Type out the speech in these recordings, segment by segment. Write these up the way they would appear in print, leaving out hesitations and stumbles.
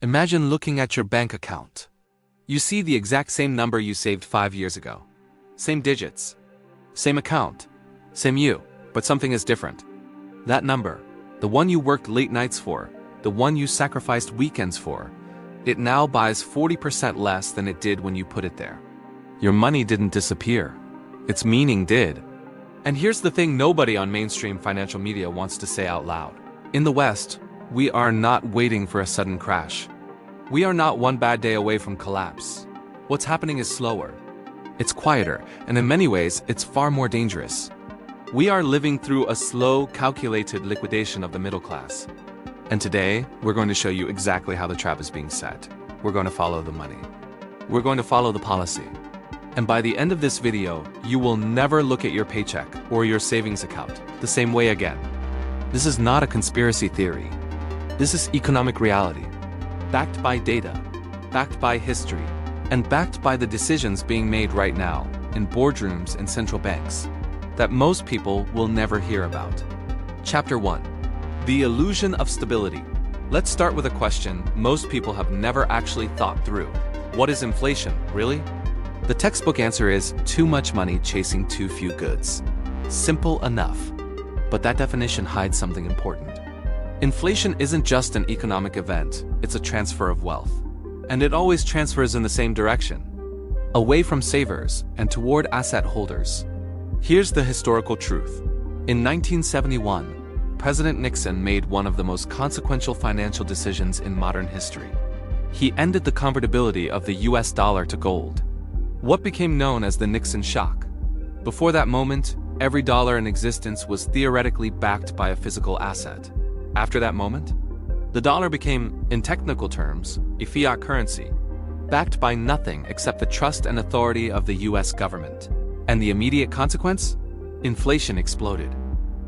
Imagine looking at your bank account. You see the exact same number you saved 5 years ago. Same digits. Same account. Same you, but something is different. That number, the one you worked late nights for, the one you sacrificed weekends for, it now buys 40% less than it did when you put it there. Your money didn't disappear. Its meaning did. And here's the thing nobody on mainstream financial media wants to say out loud. In the West, we are not waiting for a sudden crash. We are not one bad day away from collapse. What's happening is slower. It's quieter, and in many ways, it's far more dangerous. We are living through a slow, calculated liquidation of the middle class. And today, we're going to show you exactly how the trap is being set. We're going to follow the money. We're going to follow the policy. And by the end of this video, you will never look at your paycheck or your savings account the same way again. This is not a conspiracy theory. This is economic reality, backed by data, backed by history, and backed by the decisions being made right now in boardrooms and central banks that most people will never hear about. Chapter 1. The Illusion of Stability. Let's start with a question most people have never actually thought through. What is inflation, really? The textbook answer is too much money chasing too few goods. Simple enough. But that definition hides something important. Inflation isn't just an economic event, it's a transfer of wealth. And it always transfers in the same direction, away from savers and toward asset holders. Here's the historical truth. In 1971, President Nixon made one of the most consequential financial decisions in modern history. He ended the convertibility of the US dollar to gold, what became known as the Nixon shock. Before that moment, every dollar in existence was theoretically backed by a physical asset. After that moment, the dollar became, in technical terms, a fiat currency, backed by nothing except the trust and authority of the US government. And the immediate consequence? Inflation exploded.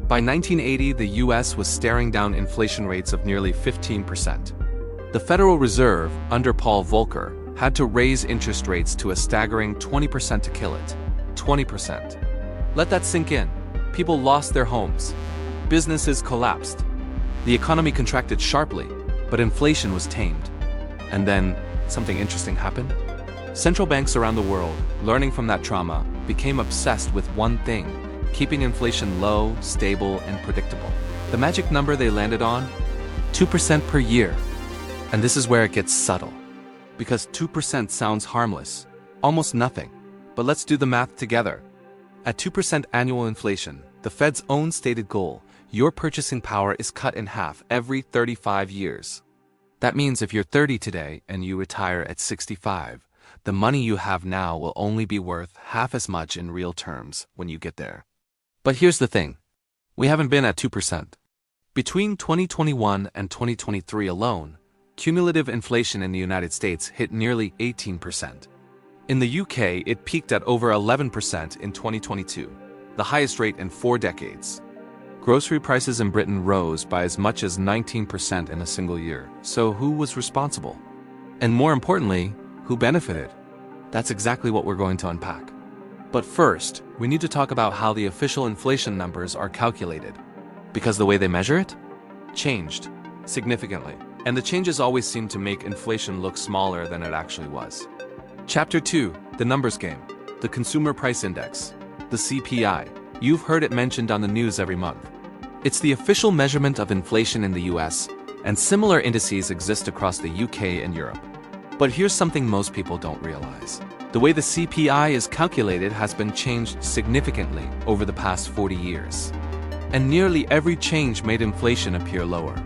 By 1980, the US was staring down inflation rates of nearly 15%. The Federal Reserve, under Paul Volcker, had to raise interest rates to a staggering 20% to kill it. 20%. Let that sink in. People lost their homes. Businesses collapsed. The economy contracted sharply, but inflation was tamed. And then, something interesting happened. Central banks around the world, learning from that trauma, became obsessed with one thing: keeping inflation low, stable, and predictable. The magic number they landed on? 2% per year. And this is where it gets subtle. Because 2% sounds harmless, almost nothing. But let's do the math together. At 2% annual inflation, the Fed's own stated goal, your purchasing power is cut in half every 35 years. That means if you're 30 today and you retire at 65, the money you have now will only be worth half as much in real terms when you get there. But here's the thing. We haven't been at 2%. Between 2021 and 2023 alone, cumulative inflation in the United States hit nearly 18%. In the UK, it peaked at over 11% in 2022, the highest rate in 4 decades. Grocery prices in Britain rose by as much as 19% in a single year. So who was responsible? And more importantly, who benefited? That's exactly what we're going to unpack. But first, we need to talk about how the official inflation numbers are calculated. Because the way they measure it changed significantly. And the changes always seem to make inflation look smaller than it actually was. Chapter 2, the numbers game. The Consumer Price Index, the CPI. You've heard it mentioned on the news every month. It's the official measurement of inflation in the US, and similar indices exist across the UK and Europe. But here's something most people don't realize. The way the CPI is calculated has been changed significantly over the past 40 years. And nearly every change made inflation appear lower.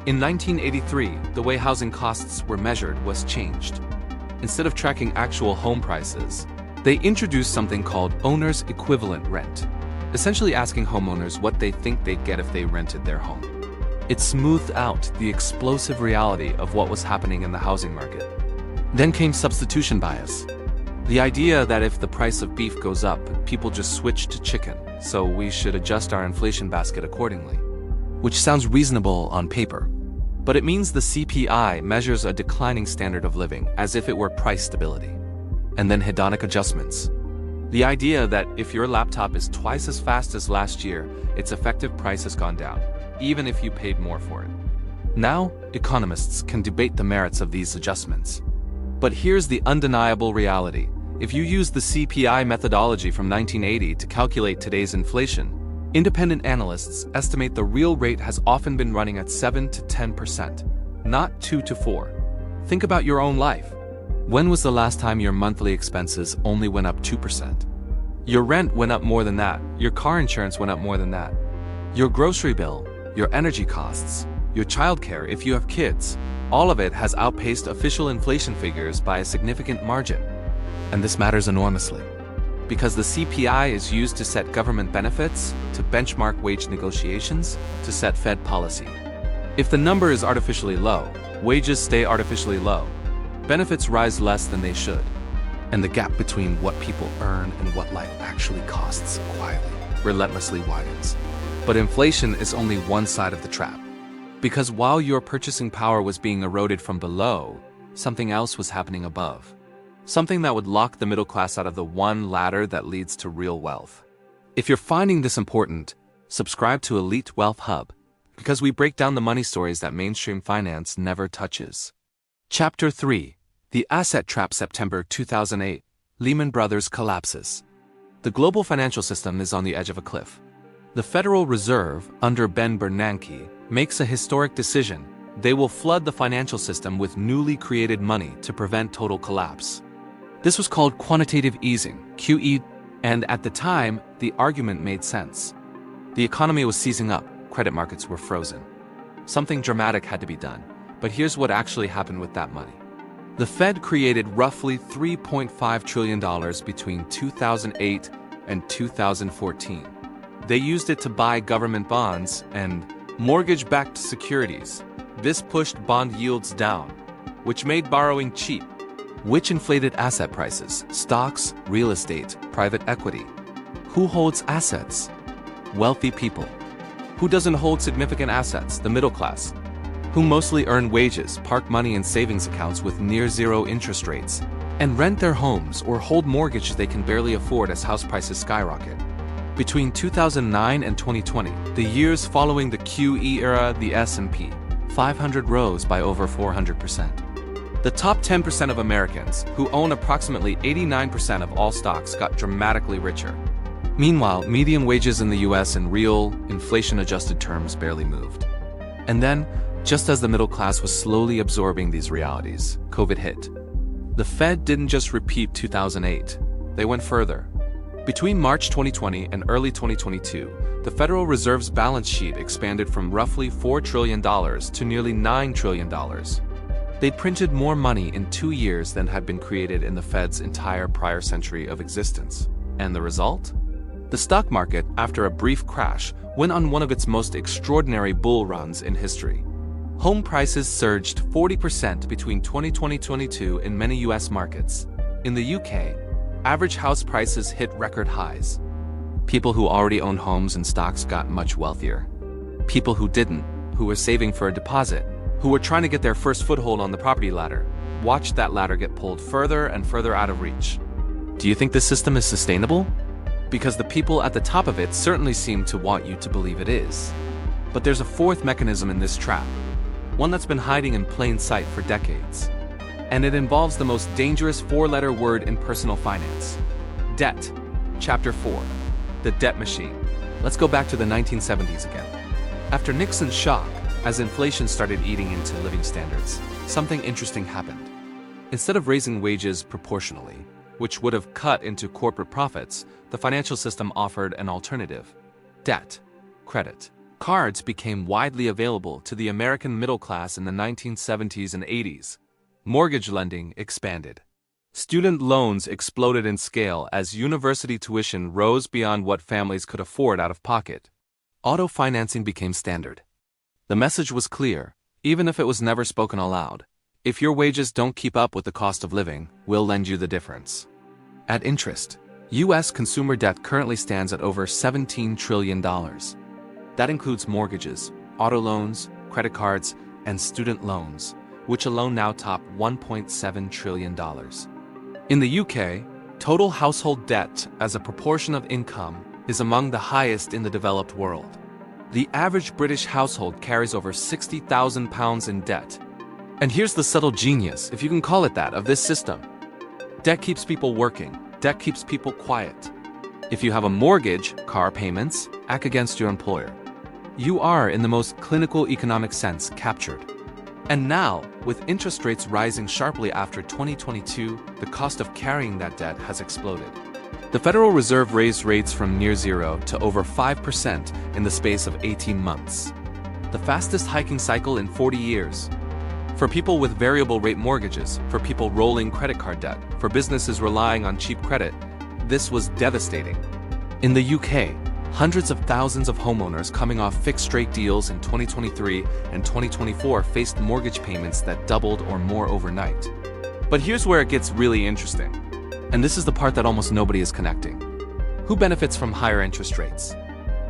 In 1983, the way housing costs were measured was changed. Instead of tracking actual home prices, they introduced something called owner's equivalent rent, essentially asking homeowners what they think they'd get if they rented their home. It smoothed out the explosive reality of what was happening in the housing market. Then came substitution bias. The idea that if the price of beef goes up, people just switch to chicken, so we should adjust our inflation basket accordingly. Which sounds reasonable on paper. But it means the CPI measures a declining standard of living as if it were price stability. And then hedonic adjustments. The idea that if your laptop is twice as fast as last year, its effective price has gone down, even if you paid more for it. Now, economists can debate the merits of these adjustments. But here's the undeniable reality. If you use the CPI methodology from 1980 to calculate today's inflation, independent analysts estimate the real rate has often been running at 7 to 10%, not 2 to 4. Think about your own life. When was the last time your monthly expenses only went up 2%? Your rent went up more than that. Your car insurance went up more than that. Your grocery bill, your energy costs, your childcare if you have kids, all of it has outpaced official inflation figures by a significant margin. And this matters enormously, because the CPI is used to set government benefits, to benchmark wage negotiations, to set Fed policy. If the number is artificially low, wages stay artificially low. Benefits rise less than they should. And the gap between what people earn and what life actually costs quietly, relentlessly widens. But inflation is only one side of the trap. Because while your purchasing power was being eroded from below, something else was happening above. Something that would lock the middle class out of the one ladder that leads to real wealth. If you're finding this important, subscribe to Elite Wealth Hub, because we break down the money stories that mainstream finance never touches. Chapter 3. The Asset Trap. September 2008. Lehman Brothers collapses. The global financial system is on the edge of a cliff. The Federal Reserve, under Ben Bernanke, makes a historic decision. They will flood the financial system with newly created money to prevent total collapse. This was called Quantitative Easing, QE, and at the time, the argument made sense. The economy was seizing up, credit markets were frozen. Something dramatic had to be done, but here's what actually happened with that money. The Fed created roughly $3.5 trillion between 2008 and 2014. They used it to buy government bonds and mortgage-backed securities. This pushed bond yields down, which made borrowing cheap, which inflated asset prices, stocks, real estate, private equity. Who holds assets? Wealthy people. Who doesn't hold significant assets? The middle class. Who mostly earn wages, park money in savings accounts with near-zero interest rates, and rent their homes or hold mortgages they can barely afford as house prices skyrocket. Between 2009 and 2020, the years following the QE era, the S&P 500 rose by over 400%. The top 10% of Americans, who own approximately 89% of all stocks, got dramatically richer. Meanwhile, median wages in the US in real, inflation-adjusted terms barely moved. And then, just as the middle class was slowly absorbing these realities, COVID hit. The Fed didn't just repeat 2008, they went further. Between March 2020 and early 2022, the Federal Reserve's balance sheet expanded from roughly $4 trillion to nearly $9 trillion. They'd printed more money in 2 years than had been created in the Fed's entire prior century of existence. And the result? The stock market, after a brief crash, went on one of its most extraordinary bull runs in history. Home prices surged 40% between 2020 and 2022 in many US markets. In the UK, average house prices hit record highs. People who already owned homes and stocks got much wealthier. People who didn't, who were saving for a deposit, who were trying to get their first foothold on the property ladder, watched that ladder get pulled further and further out of reach. Do you think this system is sustainable? Because the people at the top of it certainly seem to want you to believe it is. But there's a fourth mechanism in this trap, one that's been hiding in plain sight for decades. And it involves the most dangerous four-letter word in personal finance: debt. Chapter 4. The Debt Machine. Let's go back to the 1970s again. After Nixon's shock, as inflation started eating into living standards, something interesting happened. Instead of raising wages proportionally, which would have cut into corporate profits, the financial system offered an alternative: debt, credit. Cards became widely available to the American middle class in the 1970s and 80s. Mortgage lending expanded. Student loans exploded in scale as university tuition rose beyond what families could afford out of pocket. Auto financing became standard. The message was clear, even if it was never spoken aloud. If your wages don't keep up with the cost of living, we'll lend you the difference. At interest, U.S. consumer debt currently stands at over $17 trillion. That includes mortgages, auto loans, credit cards, and student loans, which alone now top $1.7 trillion. In the UK, total household debt as a proportion of income is among the highest in the developed world. The average British household carries over £60,000 in debt. And here's the subtle genius, if you can call it that, of this system. Debt keeps people working. Debt keeps people quiet. If you have a mortgage, car payments, act against your employer. You are, in the most clinical economic sense, captured. And now, with interest rates rising sharply after 2022, the cost of carrying that debt has exploded. The Federal Reserve raised rates from near zero to over 5% in the space of 18 months. The fastest hiking cycle in 40 years. For people with variable rate mortgages, for people rolling credit card debt, for businesses relying on cheap credit, this was devastating. In the UK, hundreds of thousands of homeowners coming off fixed-rate deals in 2023 and 2024 faced mortgage payments that doubled or more overnight. But here's where it gets really interesting. And this is the part that almost nobody is connecting. Who benefits from higher interest rates?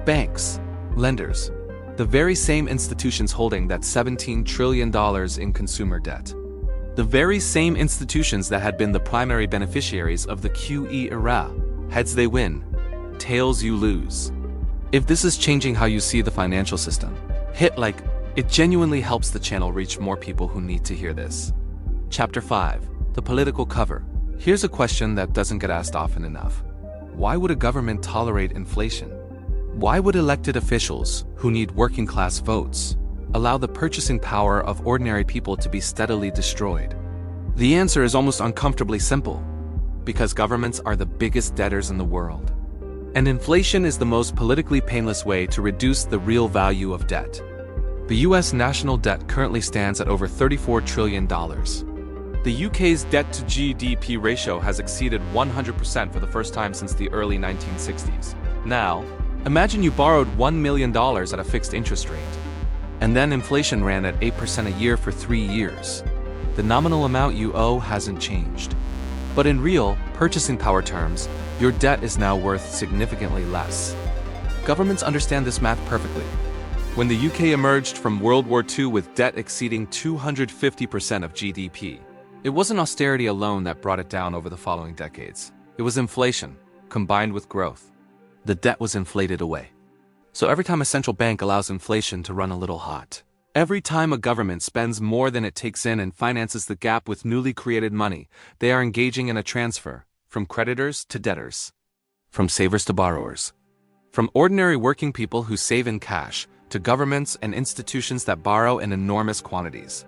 Banks, lenders, the very same institutions holding that $17 trillion in consumer debt. The very same institutions that had been the primary beneficiaries of the QE era. Heads they win, tails you lose. If this is changing how you see the financial system, hit like. It genuinely helps the channel reach more people who need to hear this. Chapter 5. The Political Cover. Here's a question that doesn't get asked often enough. Why would a government tolerate inflation? Why would elected officials, who need working-class votes, allow the purchasing power of ordinary people to be steadily destroyed? The answer is almost uncomfortably simple. Because governments are the biggest debtors in the world. And inflation is the most politically painless way to reduce the real value of debt. The US national debt currently stands at over $34 trillion. The UK's debt-to-GDP ratio has exceeded 100% for the first time since the early 1960s. Now, imagine you borrowed $1 million at a fixed interest rate. And then inflation ran at 8% a year for 3 years. The nominal amount you owe hasn't changed. But in real, purchasing power terms, your debt is now worth significantly less. Governments understand this math perfectly. When the UK emerged from World War II with debt exceeding 250% of GDP, it wasn't austerity alone that brought it down over the following decades. It was inflation, combined with growth. The debt was inflated away. So every time a central bank allows inflation to run a little hot, every time a government spends more than it takes in and finances the gap with newly created money, they are engaging in a transfer, from creditors to debtors, from savers to borrowers, from ordinary working people who save in cash to governments and institutions that borrow in enormous quantities.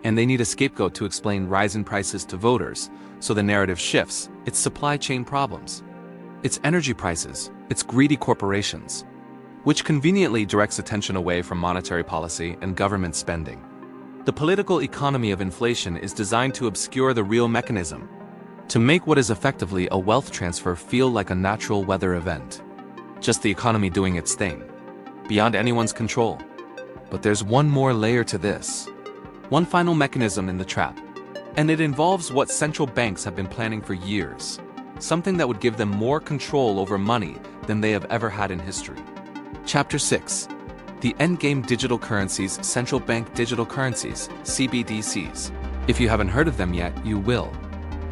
And they need a scapegoat to explain rising prices to voters, so the narrative shifts. It's supply chain problems. It's energy prices. It's greedy corporations, which conveniently directs attention away from monetary policy and government spending. The political economy of inflation is designed to obscure the real mechanism, to make what is effectively a wealth transfer feel like a natural weather event. Just the economy doing its thing, beyond anyone's control. But there's one more layer to this. One final mechanism in the trap. And it involves what central banks have been planning for years. Something that would give them more control over money than they have ever had in history. Chapter 6. The Endgame Digital Currencies, Central Bank Digital Currencies, CBDCs. If you haven't heard of them yet, you will.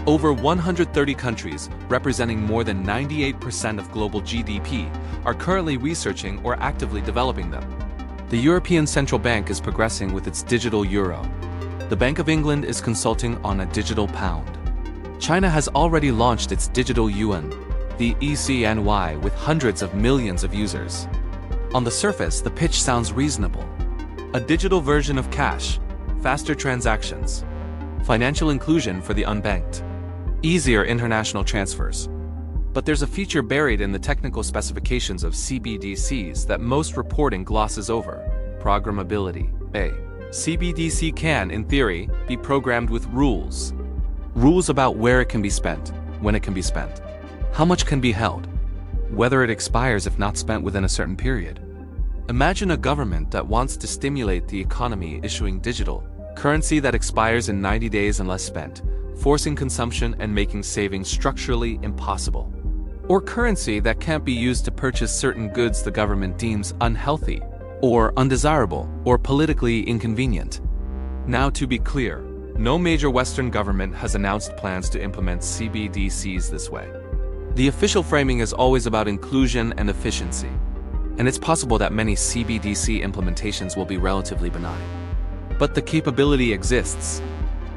Over 130 countries, representing more than 98% of global GDP, are currently researching or actively developing them. The European Central Bank is progressing with its digital euro. The Bank of England is consulting on a digital pound. China has already launched its digital yuan, the ECNY, with hundreds of millions of users. On the surface, the pitch sounds reasonable. A digital version of cash, faster transactions, financial inclusion for the unbanked, easier international transfers. But there's a feature buried in the technical specifications of CBDCs that most reporting glosses over: programmability. A CBDC can, in theory, be programmed with rules. Rules about where it can be spent, when it can be spent, how much can be held, whether it expires if not spent within a certain period. Imagine a government that wants to stimulate the economy issuing digital currency that expires in 90 days unless spent, forcing consumption and making saving structurally impossible. Or currency that can't be used to purchase certain goods the government deems unhealthy, or undesirable, or politically inconvenient. Now, to be clear, no major Western government has announced plans to implement CBDCs this way. The official framing is always about inclusion and efficiency. and it's possible that many CBDC implementations will be relatively benign. But the capability exists.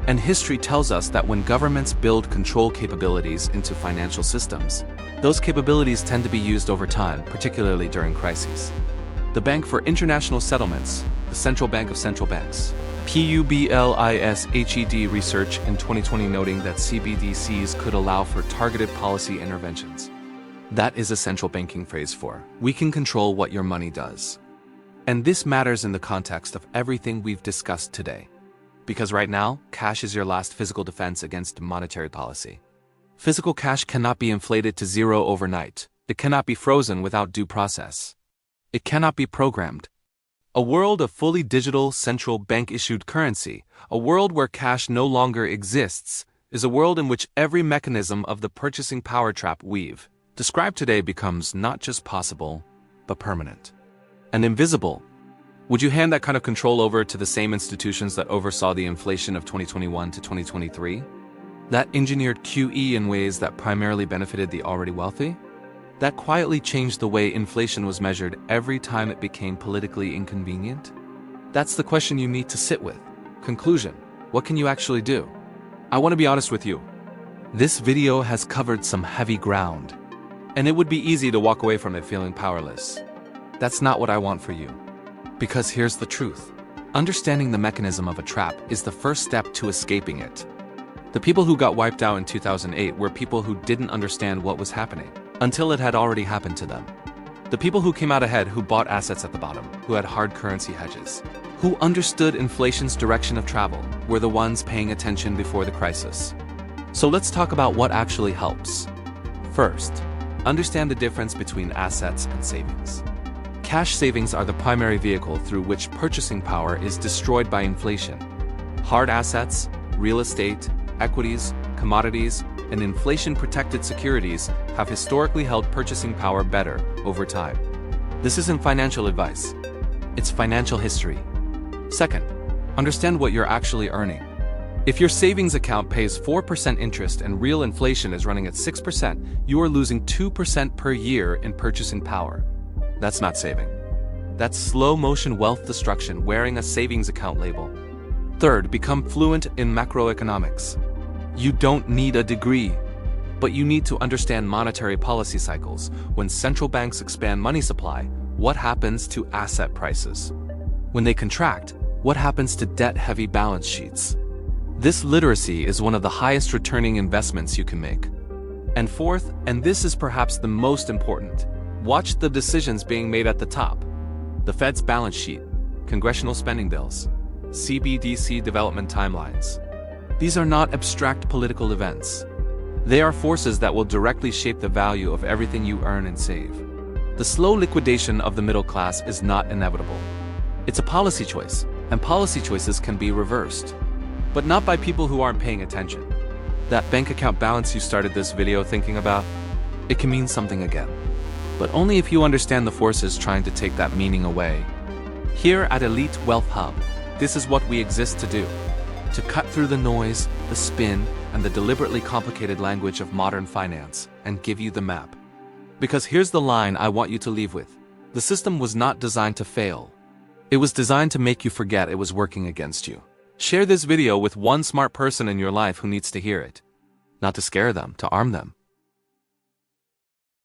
And history tells us that when governments build control capabilities into financial systems, those capabilities tend to be used over time, particularly during crises. The Bank for International Settlements, the Central Bank of Central Banks, POWERWhat research in 2020 noting that CBDCs could allow for targeted policy interventions. That is a central banking phrase for, we can control what your money does. And this matters in the context of everything we've discussed today. Because right now, cash is your last physical defense against monetary policy. Physical cash cannot be inflated to zero overnight. It cannot be frozen without due process. It cannot be programmed. A world of fully digital, central bank-issued currency, a world where cash no longer exists, is a world in which every mechanism of the purchasing power trap we've described today becomes not just possible, but permanent and invisible. Would you hand that kind of control over to the same institutions that oversaw the inflation of 2021 to 2023? That engineered QE in ways that primarily benefited the already wealthy? That quietly changed the way inflation was measured every time it became politically inconvenient? That's the question you need to sit with. Conclusion: what can you actually do? I want to be honest with you. This video has covered some heavy ground, and it would be easy to walk away from it feeling powerless. That's not what I want for you. Because here's the truth. Understanding the mechanism of a trap is the first step to escaping it. The people who got wiped out in 2008 were people who didn't understand what was happening until it had already happened to them. The people who came out ahead, who bought assets at the bottom, who had hard currency hedges, who understood inflation's direction of travel, were the ones paying attention before the crisis. So let's talk about what actually helps. First, understand the difference between assets and savings. Cash savings are the primary vehicle through which purchasing power is destroyed by inflation. Hard assets, real estate, equities, commodities, and inflation-protected securities have historically held purchasing power better over time. This isn't financial advice. It's financial history. Second, understand what you're actually earning. If your savings account pays 4% interest and real inflation is running at 6%, you are losing 2% per year in purchasing power. That's not saving. That's slow-motion wealth destruction wearing a savings account label. Third, become fluent in macroeconomics. You don't need a degree, but you need to understand monetary policy cycles. When central banks expand money supply, what happens to asset prices? When they contract, what happens to debt-heavy balance sheets? This literacy is one of the highest returning investments you can make. And fourth, and this is perhaps the most important, watch the decisions being made at the top. The Fed's balance sheet, congressional spending bills, CBDC development timelines. These are not abstract political events. They are forces that will directly shape the value of everything you earn and save. The slow liquidation of the middle class is not inevitable. It's a policy choice, and policy choices can be reversed. But not by people who aren't paying attention. That bank account balance you started this video thinking about, it can mean something again. But only if you understand the forces trying to take that meaning away. Here at Elite Wealth Hub, this is what we exist to do. To cut through the noise, the spin, and the deliberately complicated language of modern finance, and give you the map. Because here's the line I want you to leave with. The system was not designed to fail. It was designed to make you forget it was working against you. Share this video with one smart person in your life who needs to hear it. Not to scare them, to arm them.